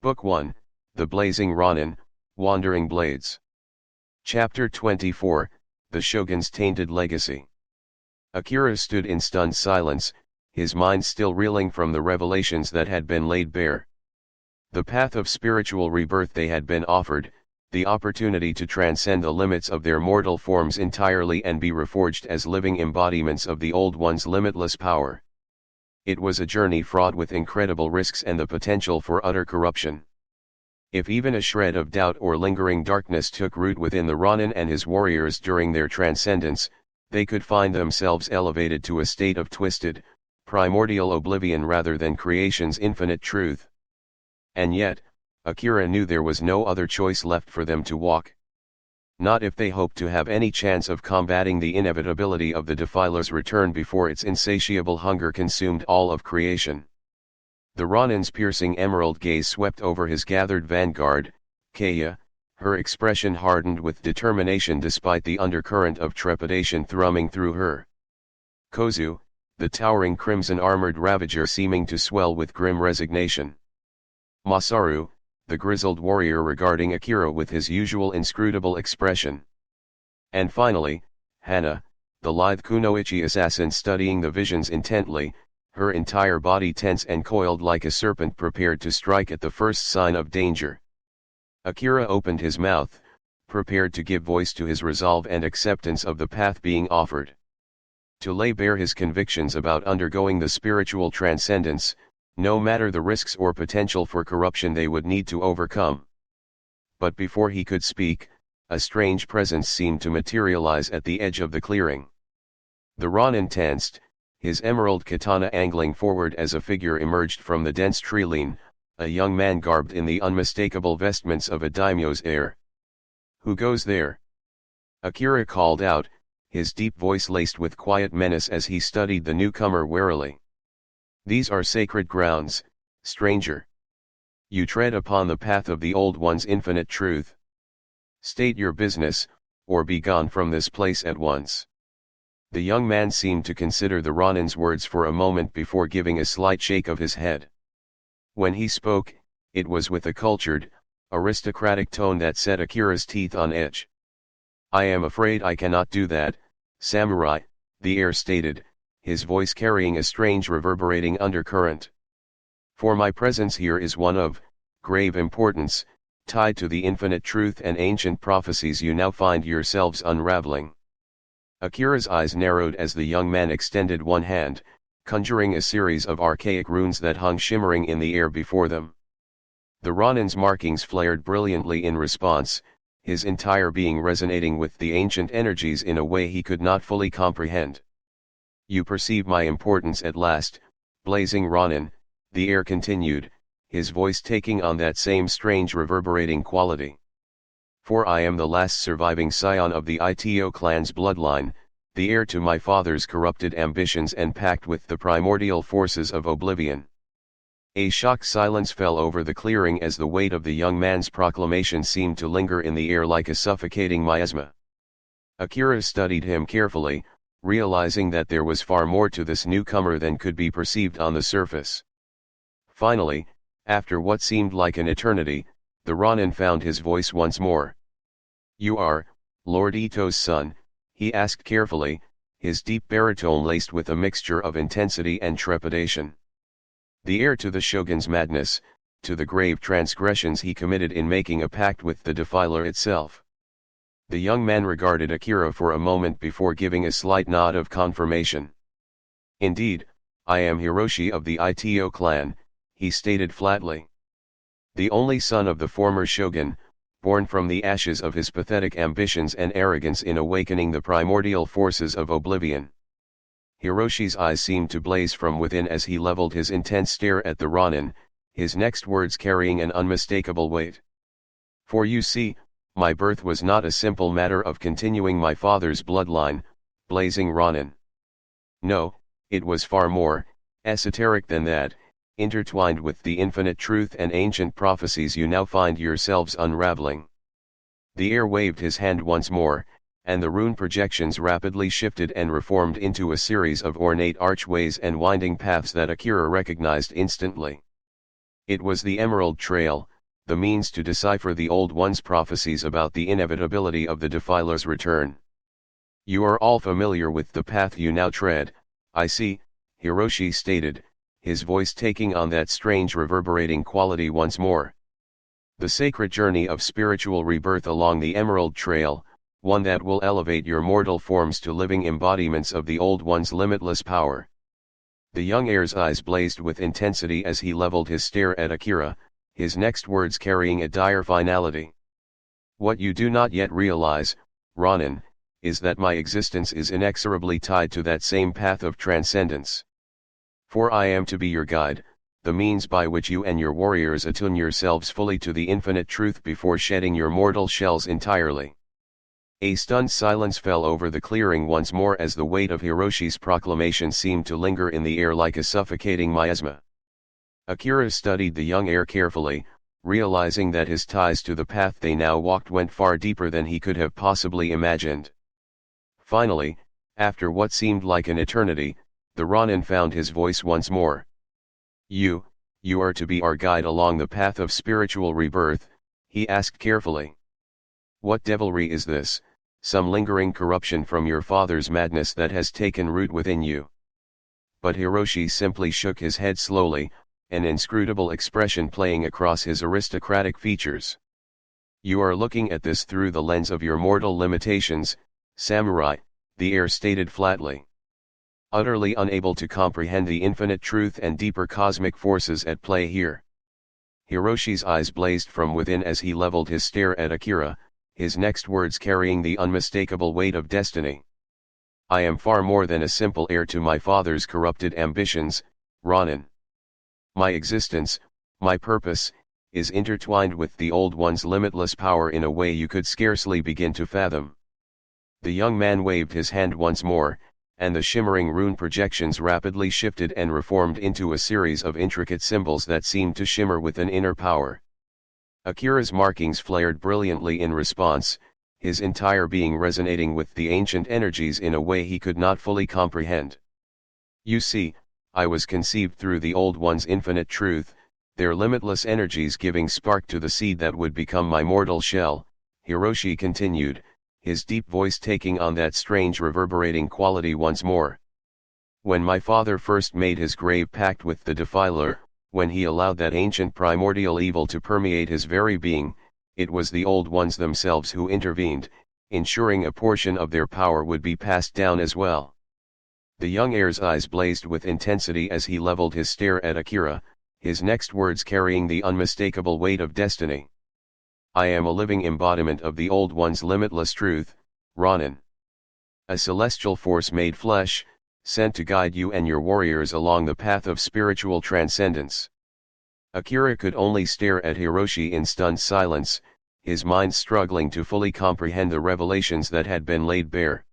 Book 1, The Blazing Ronin, Wandering Blades. Chapter 24, The Shogun's Tainted Legacy. Akira stood in stunned silence, his mind still reeling from the revelations that had been laid bare. The path of spiritual rebirth they had been offered, the opportunity to transcend the limits of their mortal forms entirely and be reforged as living embodiments of the Old One's limitless power. It was a journey fraught with incredible risks and the potential for utter corruption. If even a shred of doubt or lingering darkness took root within the Ronin and his warriors during their transcendence, they could find themselves elevated to a state of twisted, primordial oblivion rather than creation's infinite truth. And yet, Akira knew there was no other choice left for them to walk. Not if they hoped to have any chance of combating the inevitability of the Defiler's return before its insatiable hunger consumed all of creation. The Ronin's piercing emerald gaze swept over his gathered vanguard, Kaya, her expression hardened with determination despite the undercurrent of trepidation thrumming through her. Kozue, the towering crimson-armored Ravager seeming to swell with grim resignation. Masaru, the grizzled warrior regarding Akira with his usual inscrutable expression. And finally, Hana, the lithe kunoichi assassin studying the visions intently, her entire body tense and coiled like a serpent prepared to strike at the first sign of danger. Akira opened his mouth, prepared to give voice to his resolve and acceptance of the path being offered. To lay bare his convictions about undergoing the spiritual transcendence, no matter the risks or potential for corruption they would need to overcome. But before he could speak, a strange presence seemed to materialize at the edge of the clearing. The Ronin tensed, his emerald katana angling forward as a figure emerged from the dense treeline, a young man garbed in the unmistakable vestments of a daimyo's heir. "Who goes there?" Akira called out, his deep voice laced with quiet menace as he studied the newcomer warily. "These are sacred grounds, stranger. You tread upon the path of the Old One's infinite truth. State your business, or be gone from this place at once." The young man seemed to consider the Ronin's words for a moment before giving a slight shake of his head. When he spoke, it was with a cultured, aristocratic tone that set Akira's teeth on edge. "I am afraid I cannot do that, samurai," the heir stated, his voice carrying a strange reverberating undercurrent. "For my presence here is one of grave importance, tied to the infinite truth and ancient prophecies you now find yourselves unraveling." Akira's eyes narrowed as the young man extended one hand, conjuring a series of archaic runes that hung shimmering in the air before them. The Ronin's markings flared brilliantly in response, his entire being resonating with the ancient energies in a way he could not fully comprehend. "You perceive my importance at last, Blazing Ronin," the heir continued, his voice taking on that same strange reverberating quality. "For I am the last surviving scion of the Ito clan's bloodline, the heir to my father's corrupted ambitions and pact with the primordial forces of oblivion." A shocked silence fell over the clearing as the weight of the young man's proclamation seemed to linger in the air like a suffocating miasma. Akira studied him carefully, realizing that there was far more to this newcomer than could be perceived on the surface. Finally, after what seemed like an eternity, the Ronin found his voice once more. "You are, Lord Ito's son?" he asked carefully, his deep baritone laced with a mixture of intensity and trepidation. "The heir to the Shogun's madness, to the grave transgressions he committed in making a pact with the Defiler itself." The young man regarded Akira for a moment before giving a slight nod of confirmation. "Indeed, I am Hiroshi of the Ito clan," he stated flatly. "The only son of the former shogun, born from the ashes of his pathetic ambitions and arrogance in awakening the primordial forces of oblivion." Hiroshi's eyes seemed to blaze from within as he leveled his intense stare at the Ronin, his next words carrying an unmistakable weight. "For you see, my birth was not a simple matter of continuing my father's bloodline, Blazing Ronin. No, it was far more esoteric than that, intertwined with the infinite truth and ancient prophecies you now find yourselves unraveling." The heir waved his hand once more, and the rune projections rapidly shifted and reformed into a series of ornate archways and winding paths that Akira recognized instantly. It was the Emerald Trail, the means to decipher the Old One's prophecies about the inevitability of the Defiler's return. You are all familiar with the path you now tread, I see, Hiroshi stated, his voice taking on that strange reverberating quality once more. The sacred journey of spiritual rebirth along the Emerald Trail, one that will elevate your mortal forms to living embodiments of the Old One's limitless power. The young heir's eyes blazed with intensity as he leveled his stare at Akira, his next words carrying a dire finality. What you do not yet realize, Ronin, is that my existence is inexorably tied to that same path of transcendence. For I am to be your guide, the means by which you and your warriors attune yourselves fully to the infinite truth before shedding your mortal shells entirely. A stunned silence fell over the clearing once more as the weight of Hiroshi's proclamation seemed to linger in the air like a suffocating miasma. Akira studied the young heir carefully, realizing that his ties to the path they now walked went far deeper than he could have possibly imagined. Finally, after what seemed like an eternity, the Ronin found his voice once more. You are to be our guide along the path of spiritual rebirth, he asked carefully. What devilry is this, some lingering corruption from your father's madness that has taken root within you? But Hiroshi simply shook his head slowly, an inscrutable expression playing across his aristocratic features. You are looking at this through the lens of your mortal limitations, samurai, the heir stated flatly. Utterly unable to comprehend the infinite truth and deeper cosmic forces at play here. Hiroshi's eyes blazed from within as he leveled his stare at Akira, his next words carrying the unmistakable weight of destiny. I am far more than a simple heir to my father's corrupted ambitions, Ronin. My existence, my purpose, is intertwined with the Old One's limitless power in a way you could scarcely begin to fathom. The young man waved his hand once more, and the shimmering rune projections rapidly shifted and reformed into a series of intricate symbols that seemed to shimmer with an inner power. Akira's markings flared brilliantly in response, his entire being resonating with the ancient energies in a way he could not fully comprehend. You see, I was conceived through the Old One's infinite truth, their limitless energies giving spark to the seed that would become my mortal shell, Hiroshi continued, his deep voice taking on that strange reverberating quality once more. When my father first made his grave pact with the Defiler, when he allowed that ancient primordial evil to permeate his very being, it was the Old Ones themselves who intervened, ensuring a portion of their power would be passed down as well. The young heir's eyes blazed with intensity as he leveled his stare at Akira, his next words carrying the unmistakable weight of destiny. I am a living embodiment of the Old One's limitless truth, Ronin. A celestial force made flesh, sent to guide you and your warriors along the path of spiritual transcendence. Akira could only stare at Hiroshi in stunned silence, his mind struggling to fully comprehend the revelations that had been laid bare.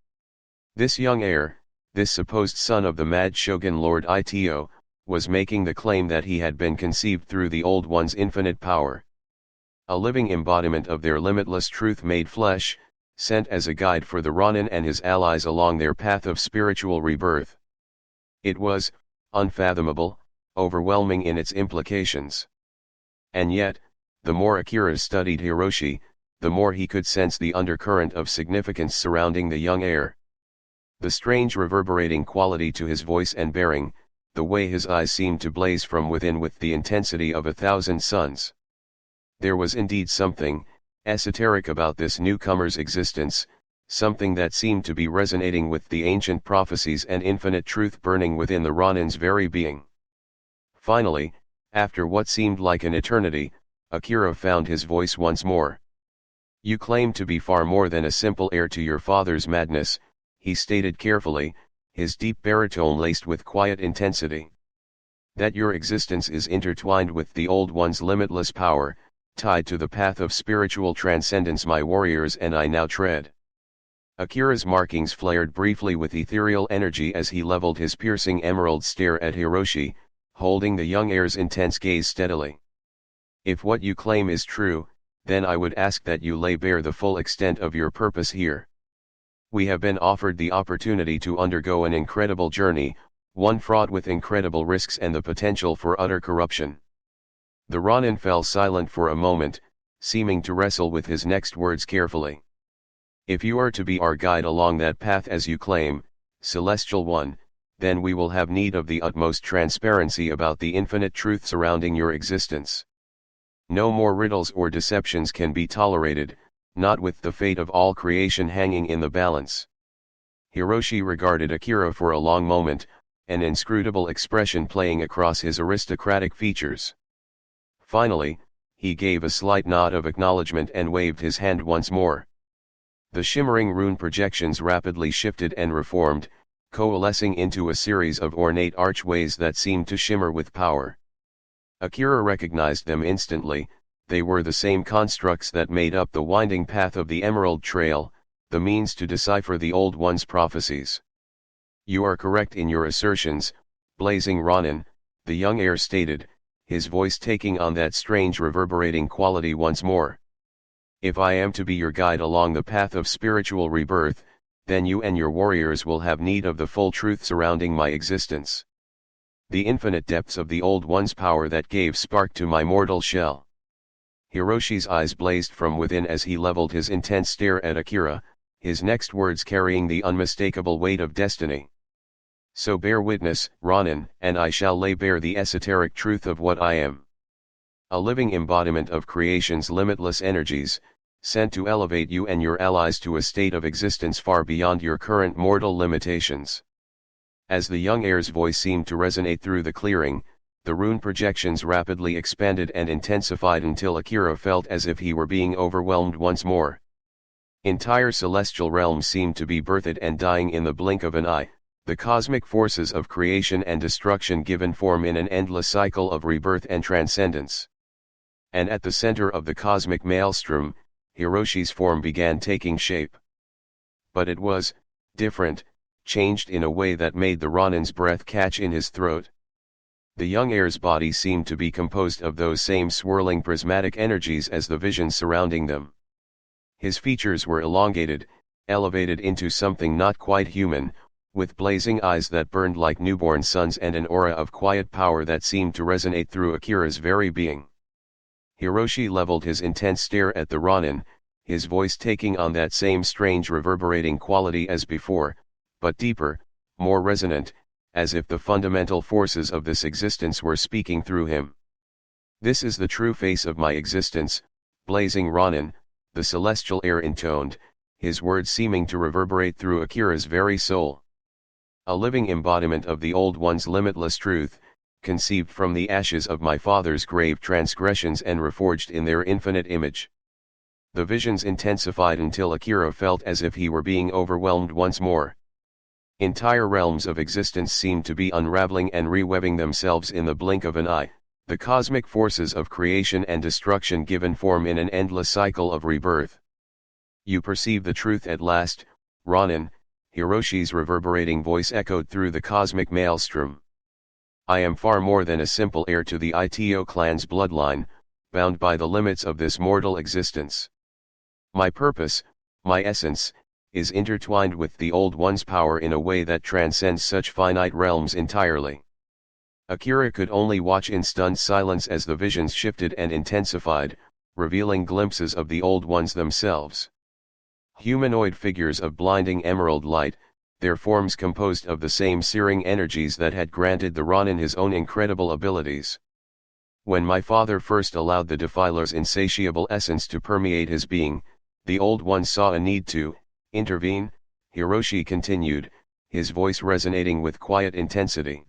This young heir, this supposed son of the mad shogun Lord Ito, was making the claim that he had been conceived through the Old One's infinite power. A living embodiment of their limitless truth made flesh, sent as a guide for the Ronin and his allies along their path of spiritual rebirth. It was unfathomable, overwhelming in its implications. And yet, the more Akira studied Hiroshi, the more he could sense the undercurrent of significance surrounding the young heir. The strange reverberating quality to his voice and bearing, the way his eyes seemed to blaze from within with the intensity of 1,000 suns. There was indeed something esoteric about this newcomer's existence, something that seemed to be resonating with the ancient prophecies and infinite truth burning within the Ronin's very being. Finally, after what seemed like an eternity, Akira found his voice once more. You claim to be far more than a simple heir to your father's madness, he stated carefully, his deep baritone laced with quiet intensity. That your existence is intertwined with the Old One's limitless power, tied to the path of spiritual transcendence my warriors and I now tread. Akira's markings flared briefly with ethereal energy as he leveled his piercing emerald stare at Hiroshi, holding the young heir's intense gaze steadily. If what you claim is true, then I would ask that you lay bare the full extent of your purpose here. We have been offered the opportunity to undergo an incredible journey, one fraught with incredible risks and the potential for utter corruption. The Ronin fell silent for a moment, seeming to wrestle with his next words carefully. If you are to be our guide along that path as you claim, Celestial One, then we will have need of the utmost transparency about the infinite truth surrounding your existence. No more riddles or deceptions can be tolerated, not with the fate of all creation hanging in the balance. Hiroshi regarded Akira for a long moment, an inscrutable expression playing across his aristocratic features. Finally, he gave a slight nod of acknowledgement and waved his hand once more. The shimmering rune projections rapidly shifted and reformed, coalescing into a series of ornate archways that seemed to shimmer with power. Akira recognized them instantly. They were the same constructs that made up the winding path of the Emerald Trail, the means to decipher the Old One's prophecies. You are correct in your assertions, Blazing Ronin, the young heir stated, his voice taking on that strange reverberating quality once more. If I am to be your guide along the path of spiritual rebirth, then you and your warriors will have need of the full truth surrounding my existence. The infinite depths of the Old One's power that gave spark to my mortal shell. Hiroshi's eyes blazed from within as he leveled his intense stare at Akira, his next words carrying the unmistakable weight of destiny. So bear witness, Ronin, and I shall lay bare the esoteric truth of what I am. A living embodiment of creation's limitless energies, sent to elevate you and your allies to a state of existence far beyond your current mortal limitations. As the young heir's voice seemed to resonate through the clearing, the rune projections rapidly expanded and intensified until Akira felt as if he were being overwhelmed once more. Entire celestial realms seemed to be birthed and dying in the blink of an eye, the cosmic forces of creation and destruction given form in an endless cycle of rebirth and transcendence. And at the center of the cosmic maelstrom, Hiroshi's form began taking shape. But it was different, changed in a way that made the Ronin's breath catch in his throat. The young heir's body seemed to be composed of those same swirling prismatic energies as the visions surrounding them. His features were elongated, elevated into something not quite human, with blazing eyes that burned like newborn suns and an aura of quiet power that seemed to resonate through Akira's very being. Hiroshi leveled his intense stare at the Ronin, his voice taking on that same strange reverberating quality as before, but deeper, more resonant, as if the fundamental forces of this existence were speaking through him. This is the true face of my existence, Blazing Ronin, the celestial heir intoned, his words seeming to reverberate through Akira's very soul. A living embodiment of the Old One's limitless truth, conceived from the ashes of my father's grave transgressions and reforged in their infinite image. The visions intensified until Akira felt as if he were being overwhelmed once more. Entire realms of existence seemed to be unraveling and rewebbing themselves in the blink of an eye, the cosmic forces of creation and destruction given form in an endless cycle of rebirth. You perceive the truth at last, Ronin, Hiroshi's reverberating voice echoed through the cosmic maelstrom. I am far more than a simple heir to the Ito clan's bloodline, bound by the limits of this mortal existence. My purpose, my essence, is intertwined with the Old One's power in a way that transcends such finite realms entirely. Akira could only watch in stunned silence as the visions shifted and intensified, revealing glimpses of the Old Ones themselves. Humanoid figures of blinding emerald light, their forms composed of the same searing energies that had granted the Ronin his own incredible abilities. When my father first allowed the defiler's insatiable essence to permeate his being, the Old One saw a need to intervene, Hiroshi continued, his voice resonating with quiet intensity.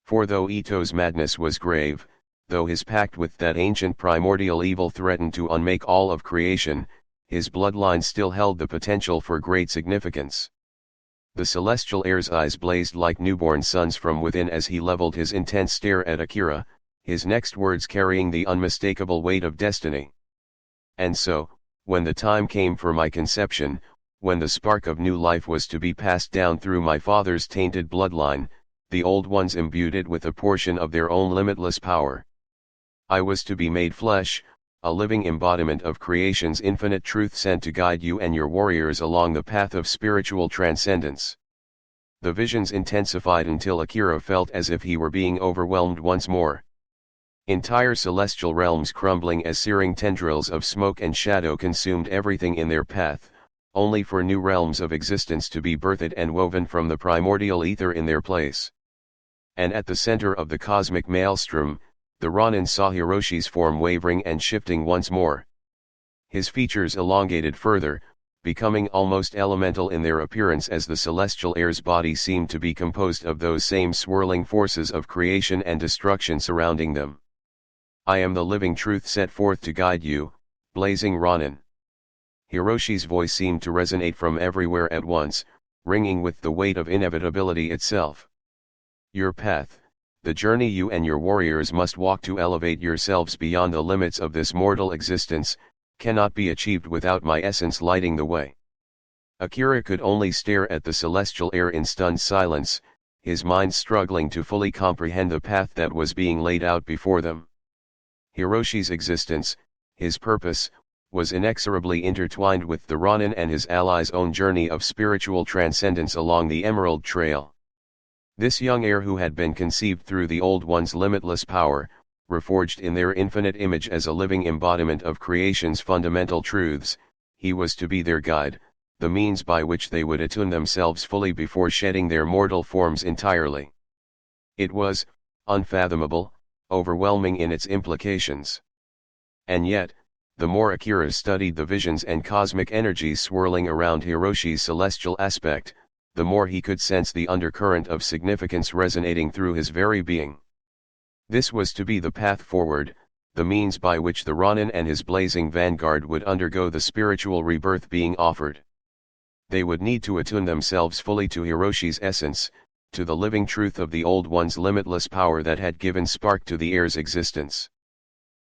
For though Ito's madness was grave, though his pact with that ancient primordial evil threatened to unmake all of creation, his bloodline still held the potential for great significance. The celestial heir's eyes blazed like newborn suns from within as he leveled his intense stare at Akira, his next words carrying the unmistakable weight of destiny. And so, when the time came for my conception, when the spark of new life was to be passed down through my father's tainted bloodline, the Old Ones imbued it with a portion of their own limitless power. I was to be made flesh, a living embodiment of creation's infinite truth sent to guide you and your warriors along the path of spiritual transcendence. The visions intensified until Akira felt as if he were being overwhelmed once more. Entire celestial realms crumbling as searing tendrils of smoke and shadow consumed everything in their path, only for new realms of existence to be birthed and woven from the primordial ether in their place. And at the center of the cosmic maelstrom, the Ronin saw Hiroshi's form wavering and shifting once more. His features elongated further, becoming almost elemental in their appearance as the celestial heir's body seemed to be composed of those same swirling forces of creation and destruction surrounding them. I am the living truth set forth to guide you, Blazing Ronin. Hiroshi's voice seemed to resonate from everywhere at once, ringing with the weight of inevitability itself. Your path, the journey you and your warriors must walk to elevate yourselves beyond the limits of this mortal existence, cannot be achieved without my essence lighting the way. Akira could only stare at the celestial heir in stunned silence, his mind struggling to fully comprehend the path that was being laid out before them. Hiroshi's existence, his purpose, was inexorably intertwined with the Ronin and his allies' own journey of spiritual transcendence along the Emerald Trail. This young heir who had been conceived through the Old One's limitless power, reforged in their infinite image as a living embodiment of creation's fundamental truths, he was to be their guide, the means by which they would attune themselves fully before shedding their mortal forms entirely. It was, unfathomable, overwhelming in its implications. And yet, the more Akira studied the visions and cosmic energies swirling around Hiroshi's celestial aspect, the more he could sense the undercurrent of significance resonating through his very being. This was to be the path forward, the means by which the Ronin and his Blazing Vanguard would undergo the spiritual rebirth being offered. They would need to attune themselves fully to Hiroshi's essence, to the living truth of the Old One's limitless power that had given spark to the heir's existence.